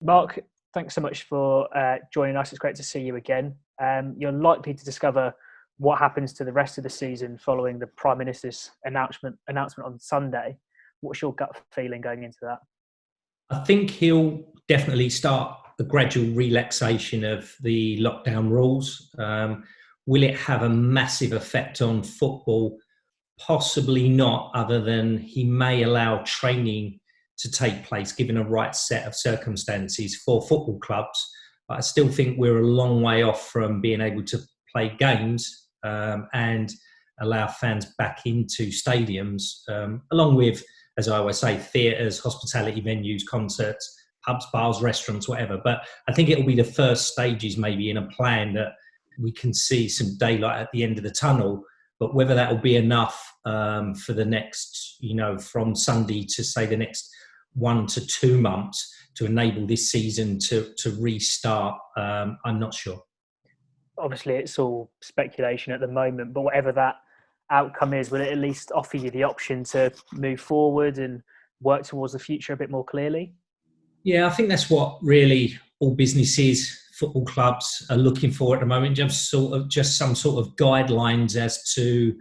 Mark, thanks so much for joining us. It's great to see you again. You're likely to discover what happens to the rest of the season following the Prime Minister's announcement on Sunday. What's your gut feeling going into that? I think he'll definitely start a gradual relaxation of the lockdown rules. Will it have a massive effect on football? Possibly not, other than he may allow training to take place given a right set of circumstances for football clubs. But I still think we're a long way off from being able to play games and allow fans back into stadiums, along with, as I always say, theatres, hospitality venues, concerts, pubs, bars, restaurants, whatever. But I think it'll be the first stages maybe in a plan that we can see some daylight at the end of the tunnel. But whether that will be enough for the next, from Sunday to say the next 1 to 2 months to enable this season to restart, I'm not sure. Obviously, it's all speculation at the moment, but whatever that outcome is, will it at least offer you the option to move forward and work towards the future a bit more clearly? Yeah, I think that's what really all businesses, football clubs are looking for at the moment. Just some sort of guidelines as to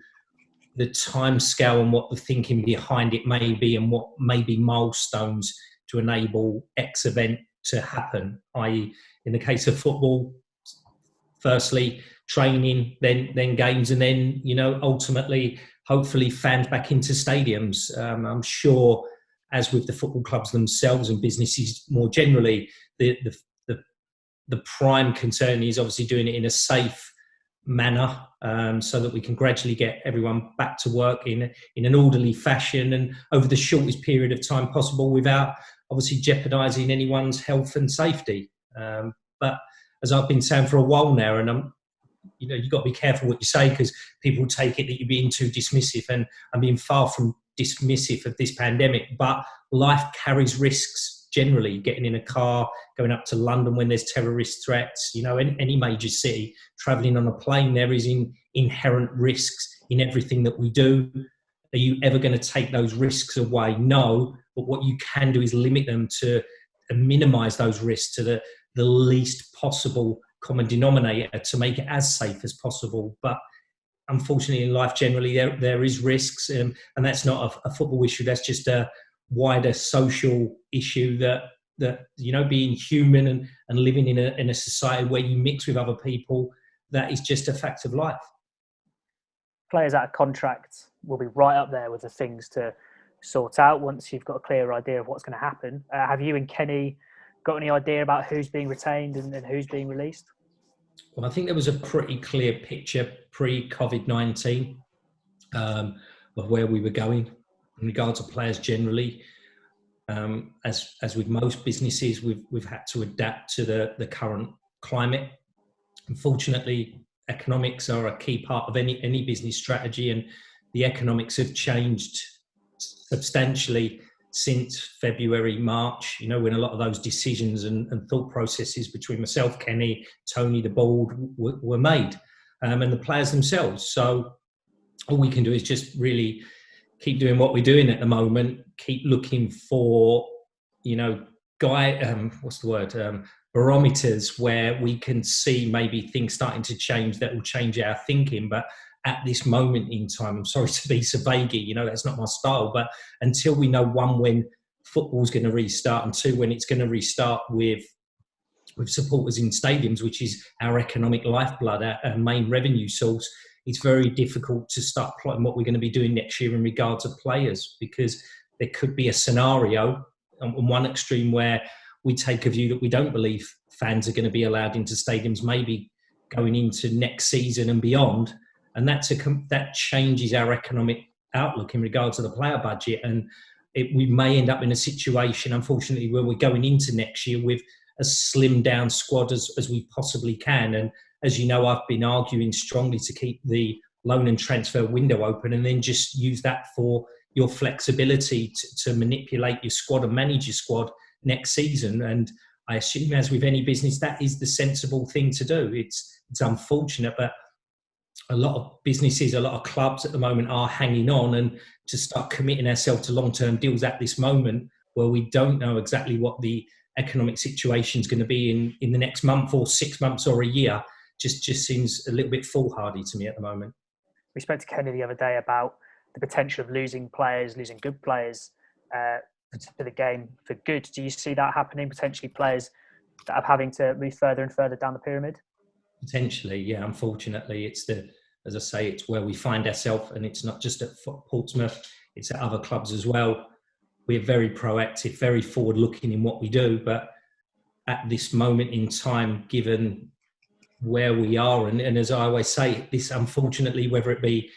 the timescale and what the thinking behind it may be, and what may be milestones to enable X event to happen. I.e., in the case of football, firstly training, then games, and then ultimately, hopefully, fans back into stadiums. I'm sure, as with the football clubs themselves and businesses more generally, the prime concern is obviously doing it in a safe manner, so that we can gradually get everyone back to work in an orderly fashion and over the shortest period of time possible, without obviously jeopardising anyone's health and safety. But as I've been saying for a while now, and you've got to be careful what you say, because people take it that you're being too dismissive, and I'm being far from dismissive of this pandemic. But life carries risks. Generally, getting in a car, going up to London when there's terrorist threats, any major city, travelling on a plane, there is inherent risks in everything that we do. Are you ever going to take those risks away? No. But what you can do is limit them to and minimise those risks to the least possible common denominator to make it as safe as possible. But unfortunately, in life generally, there is risks, and that's not a football issue. That's just a wider social issue that being human and living in a society where you mix with other people, that is just a fact of life. Players out of contract will be right up there with the things to sort out once you've got a clear idea of what's going to happen. Have you and Kenny got any idea about who's being retained and who's being released? Well, I think there was a pretty clear picture pre-COVID-19 of where we were going in regards to players generally. As with most businesses, we've had to adapt to the current climate. Unfortunately, economics are a key part of any business strategy, and the economics have changed substantially since February, March, when a lot of those decisions and thought processes between myself, Kenny, Tony, the board were made, and the players themselves. So all we can do is just really keep doing what we're doing at the moment, keep looking for, barometers where we can see maybe things starting to change that will change our thinking. But at this moment in time, I'm sorry to be so vague, that's not my style, but until we know, one, when football's going to restart, and two, when it's going to restart with supporters in stadiums, which is our economic lifeblood, our main revenue source, it's very difficult to start plotting what we're going to be doing next year in regards to players, because there could be a scenario on one extreme where we take a view that we don't believe fans are going to be allowed into stadiums, maybe going into next season and beyond. And that changes our economic outlook in regards to the player budget. And we may end up in a situation, unfortunately, where we're going into next year with as slimmed down squad as we possibly can. And as you know, I've been arguing strongly to keep the loan and transfer window open, and then just use that for your flexibility to manipulate your squad and manage your squad next season. And I assume, as with any business, that is the sensible thing to do. It's unfortunate, but a lot of businesses, a lot of clubs at the moment are hanging on, and to start committing ourselves to long-term deals at this moment, where we don't know exactly what the economic situation is going to be in the next month or 6 months or a year just seems a little bit foolhardy to me at the moment. We spoke to Kenny the other day about the potential of losing good players for the game for good. Do you see that happening, potentially players that are having to move further and further down the pyramid? Potentially, yeah. Unfortunately, as I say, it's where we find ourselves, and it's not just at Portsmouth, it's at other clubs as well. We're very proactive, very forward-looking in what we do, but at this moment in time, given where we are, and as I always say, this unfortunately, whether it be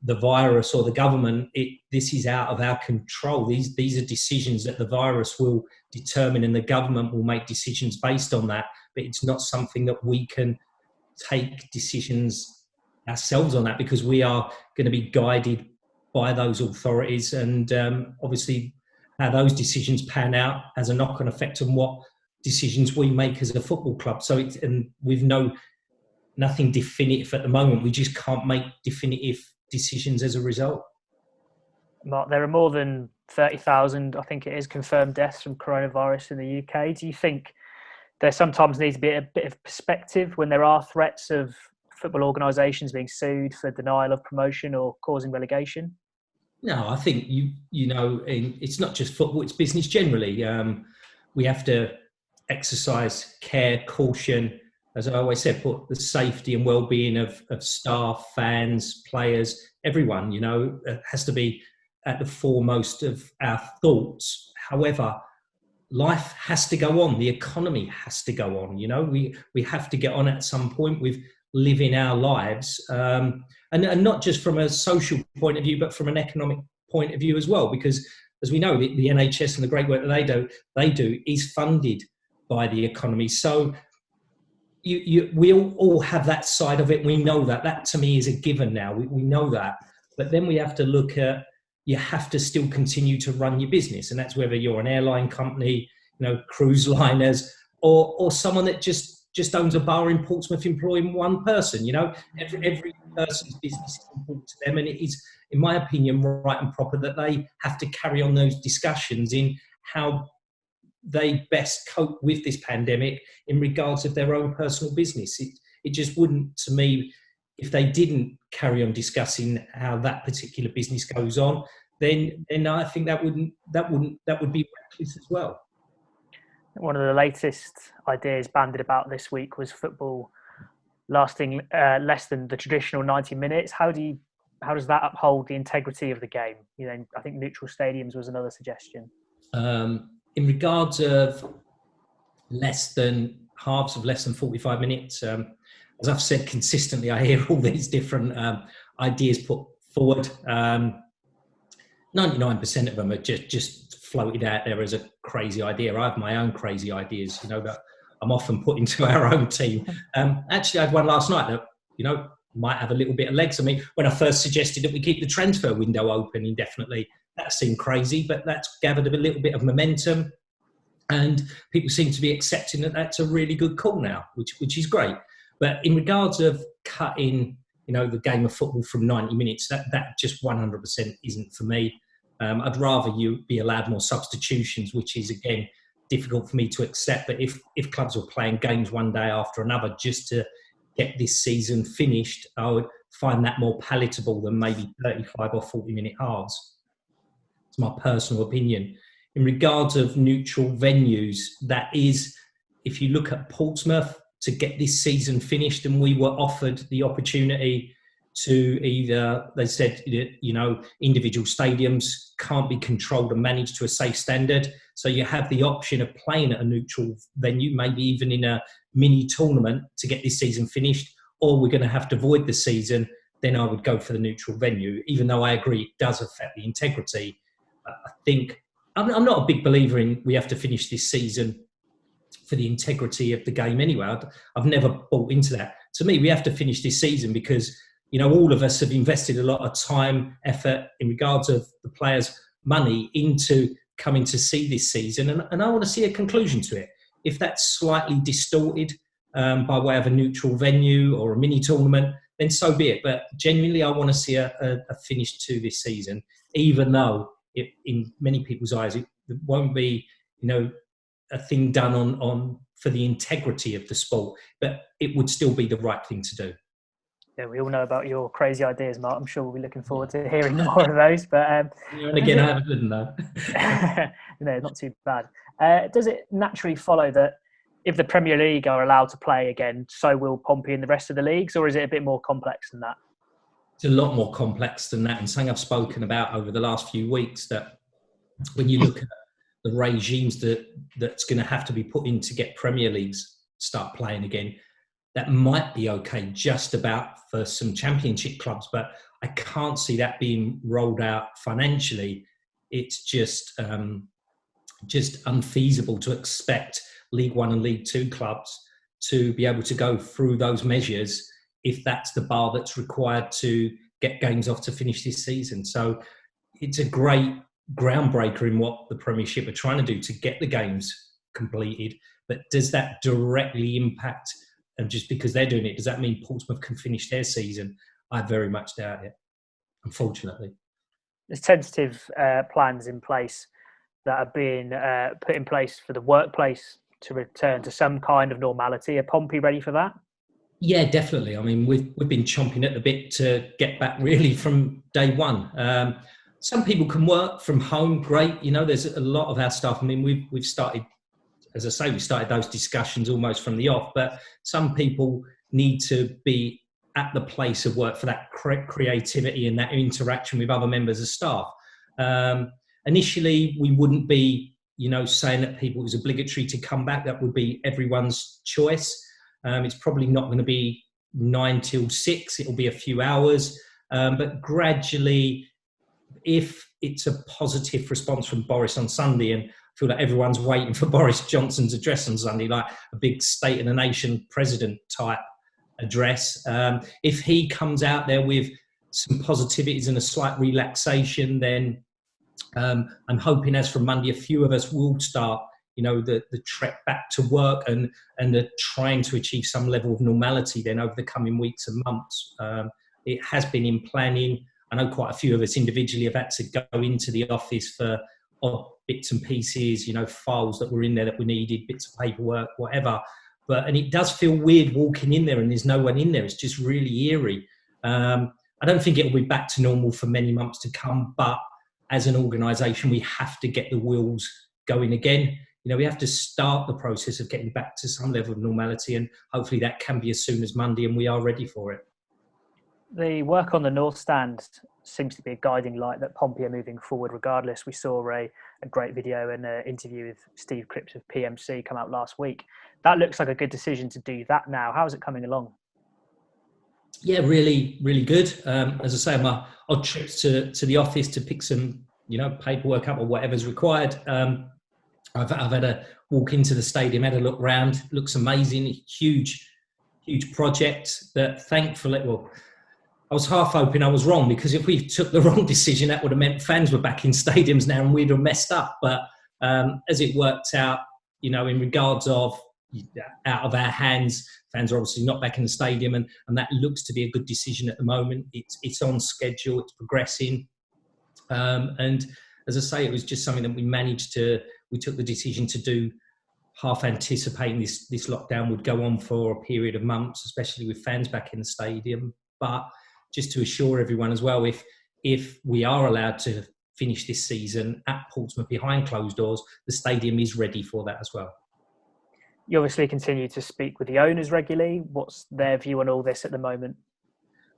the virus or the government, this is out of our control. These are decisions that the virus will determine, and the government will make decisions based on that, but it's not something that we can take decisions ourselves on that, because we are going to be guided by those authorities, and obviously how those decisions pan out has a knock-on effect on what decisions we make as a football club. So and we've nothing definitive at the moment. We just can't make definitive decisions as a result. Mark, there are more than 30,000, I think it is, confirmed deaths from coronavirus in the UK. Do you think there sometimes needs to be a bit of perspective when there are threats of football organisations being sued for denial of promotion or causing relegation? No, I think it's not just football; it's business generally. We have to exercise care, caution. As I always said, put the safety and well-being of staff, fans, players, everyone. Has to be at the foremost of our thoughts. However, life has to go on. The economy has to go on. We have to get on at some point with living our lives, and not just from a social point of view, but from an economic point of view as well. Because, as we know, the NHS and the great work that they do is funded by the economy. So we all have that side of it. We know that. That to me is a given now. We know that. But then we have to look at, you have to still continue to run your business. And that's whether you're an airline company, cruise liners, or someone that just owns a bar in Portsmouth employing one person. Every person's business is important to them. And it is, in my opinion, right and proper that they have to carry on those discussions in how they best cope with this pandemic in regards of their own personal business. It just wouldn't, to me, if they didn't carry on discussing how that particular business goes on, then I think that would be reckless as well. One of the latest ideas bandied about this week was football lasting less than the traditional 90 minutes. How does that uphold the integrity of the game? I think neutral stadiums was another suggestion. In regards of halves of less than 45 minutes, as I've said consistently, I hear all these different ideas put forward. 99% of them are just floated out there as a crazy idea. I have my own crazy ideas, that I'm often put into our own team. Actually, I had one last night that, might have a little bit of legs. I mean, when I first suggested that we keep the transfer window open indefinitely, that seemed crazy, but that's gathered a little bit of momentum, and people seem to be accepting that that's a really good call now, which is great. But in regards of cutting, the game of football from 90 minutes, that just 100% isn't for me. I'd rather you be allowed more substitutions, which is, again, difficult for me to accept. But if clubs were playing games one day after another just to get this season finished, I would find that more palatable than maybe 35 or 40-minute halves. It's my personal opinion. In regards of neutral venues, that is, if you look at Portsmouth, to get this season finished, and we were offered the opportunity to either, they said, individual stadiums can't be controlled and managed to a safe standard. So you have the option of playing at a neutral venue, maybe even in a mini tournament to get this season finished, or we're going to have to void the season, then I would go for the neutral venue, even though I agree it does affect the integrity. I think, I'm not a big believer in we have to finish this season for the integrity of the game anyway. I've never bought into that. To me, we have to finish this season because, all of us have invested a lot of time, effort in regards of the players' money into coming to see this season. And I want to see a conclusion to it. If that's slightly distorted by way of a neutral venue or a mini tournament, then so be it. But genuinely, I want to see a finish to this season, even though in many people's eyes, it won't be, a thing done on for the integrity of the sport, but it would still be the right thing to do. Yeah, we all know about your crazy ideas, Mark. I'm sure we'll be looking forward to hearing more of those. But and again, I have a good one though. No, not too bad. Does it naturally follow that if the Premier League are allowed to play again, so will Pompey and the rest of the leagues, or is it a bit more complex than that? It's a lot more complex than that, and something I've spoken about over the last few weeks, that when you look at the regimes that's going to have to be put in to get Premier Leagues start playing again, that might be okay just about for some Championship clubs, but I can't see that being rolled out financially. It's just unfeasible to expect League One and League Two clubs to be able to go through those measures if that's the bar that's required to get games off to finish this season. So it's a great groundbreaker in what the Premiership are trying to do to get the games completed. But does that directly impact, and just because they're doing it, does that mean Portsmouth can finish their season? I very much doubt it, unfortunately. There's tentative plans in place that are being put in place for the workplace to return to some kind of normality. Are Pompey ready for that? Yeah, definitely. I mean, we've been chomping at the bit to get back really from day one. Some people can work from home, great. You know, there's a lot of our staff. I mean, we've started, as I say, we started those discussions almost from the off, but some people need to be at the place of work for that creativity and that interaction with other members of staff. Initially, we wouldn't be, saying that people, it was obligatory to come back. That would be everyone's choice. It's probably not going to be 9 till 6. It'll be a few hours. But gradually, if it's a positive response from Boris on Sunday, and I feel like everyone's waiting for Boris Johnson's address on Sunday, like a big State of the Nation president type address. If he comes out there with some positivities and a slight relaxation, then I'm hoping as from Monday, a few of us will start the trek back to work and the trying to achieve some level of normality then over the coming weeks and months. It has been in planning. I know quite a few of us individually have had to go into the office for odd bits and pieces, files that were in there that we needed, bits of paperwork, whatever. And it does feel weird walking in there and there's no one in there. It's just really eerie. I don't think it'll be back to normal for many months to come, but as an organisation, we have to get the wheels going again. We have to start the process of getting back to some level of normality, and hopefully that can be as soon as Monday, and we are ready for it. The work on the North Stand seems to be a guiding light that Pompey are moving forward regardless. We saw a great video and an interview with Steve Cripps of PMC come out last week. That looks like a good decision to do that now. How is it coming along? Yeah, really, really good. As I say, I'm on trips to the office to pick some, paperwork up or whatever's required. I've had a walk into the stadium, had a look round. Looks amazing. Huge project that thankfully, I was half hoping I was wrong, because if we took the wrong decision, that would have meant fans were back in stadiums now and we'd have messed up. But as it worked out, in regards of out of our hands, fans are obviously not back in the stadium, and that looks to be a good decision at the moment. It's on schedule, it's progressing. And as I say, it was just something that we took the decision to do, half anticipating this lockdown would go on for a period of months, especially with fans back in the stadium. But just to assure everyone as well, if we are allowed to finish this season at Portsmouth behind closed doors, the stadium is ready for that as well. You obviously continue to speak with the owners regularly. What's their view on all this at the moment?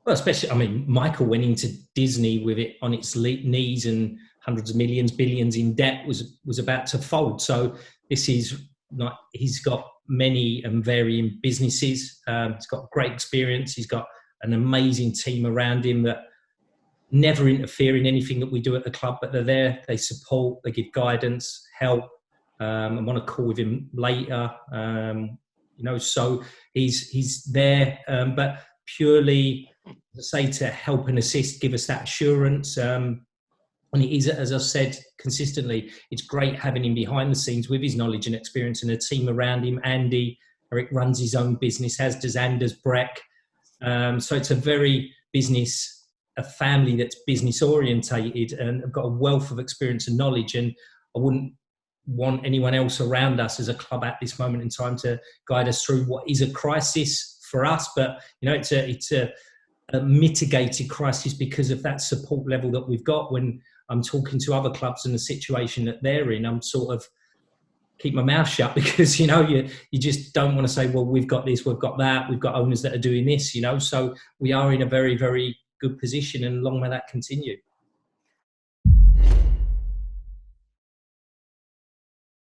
Well, especially, Michael went into Disney with it on its knees and hundreds of millions, billions in debt, was about to fold. So this is not, he's got many and varying businesses. He's got great experience. He's got an amazing team around him that never interfere in anything that we do at the club, but they're there, they support, they give guidance, help. I'm on a call with him later, so he's there, but purely, say, to help and assist, give us that assurance. And it is, as I've said consistently, it's great having him behind the scenes with his knowledge and experience and a team around him. Andy, Eric runs his own business, as does Anders Breck. So it's a family that's business orientated and have got a wealth of experience and knowledge. And I wouldn't want anyone else around us as a club at this moment in time to guide us through what is a crisis for us, but it's a mitigated crisis because of that support level that we've got. When I'm talking to other clubs and the situation that they're in, I'm sort of keep my mouth shut because, you just don't want to say, well, we've got this, we've got that, we've got owners that are doing this, so we are in a very, very good position, and long may that continue.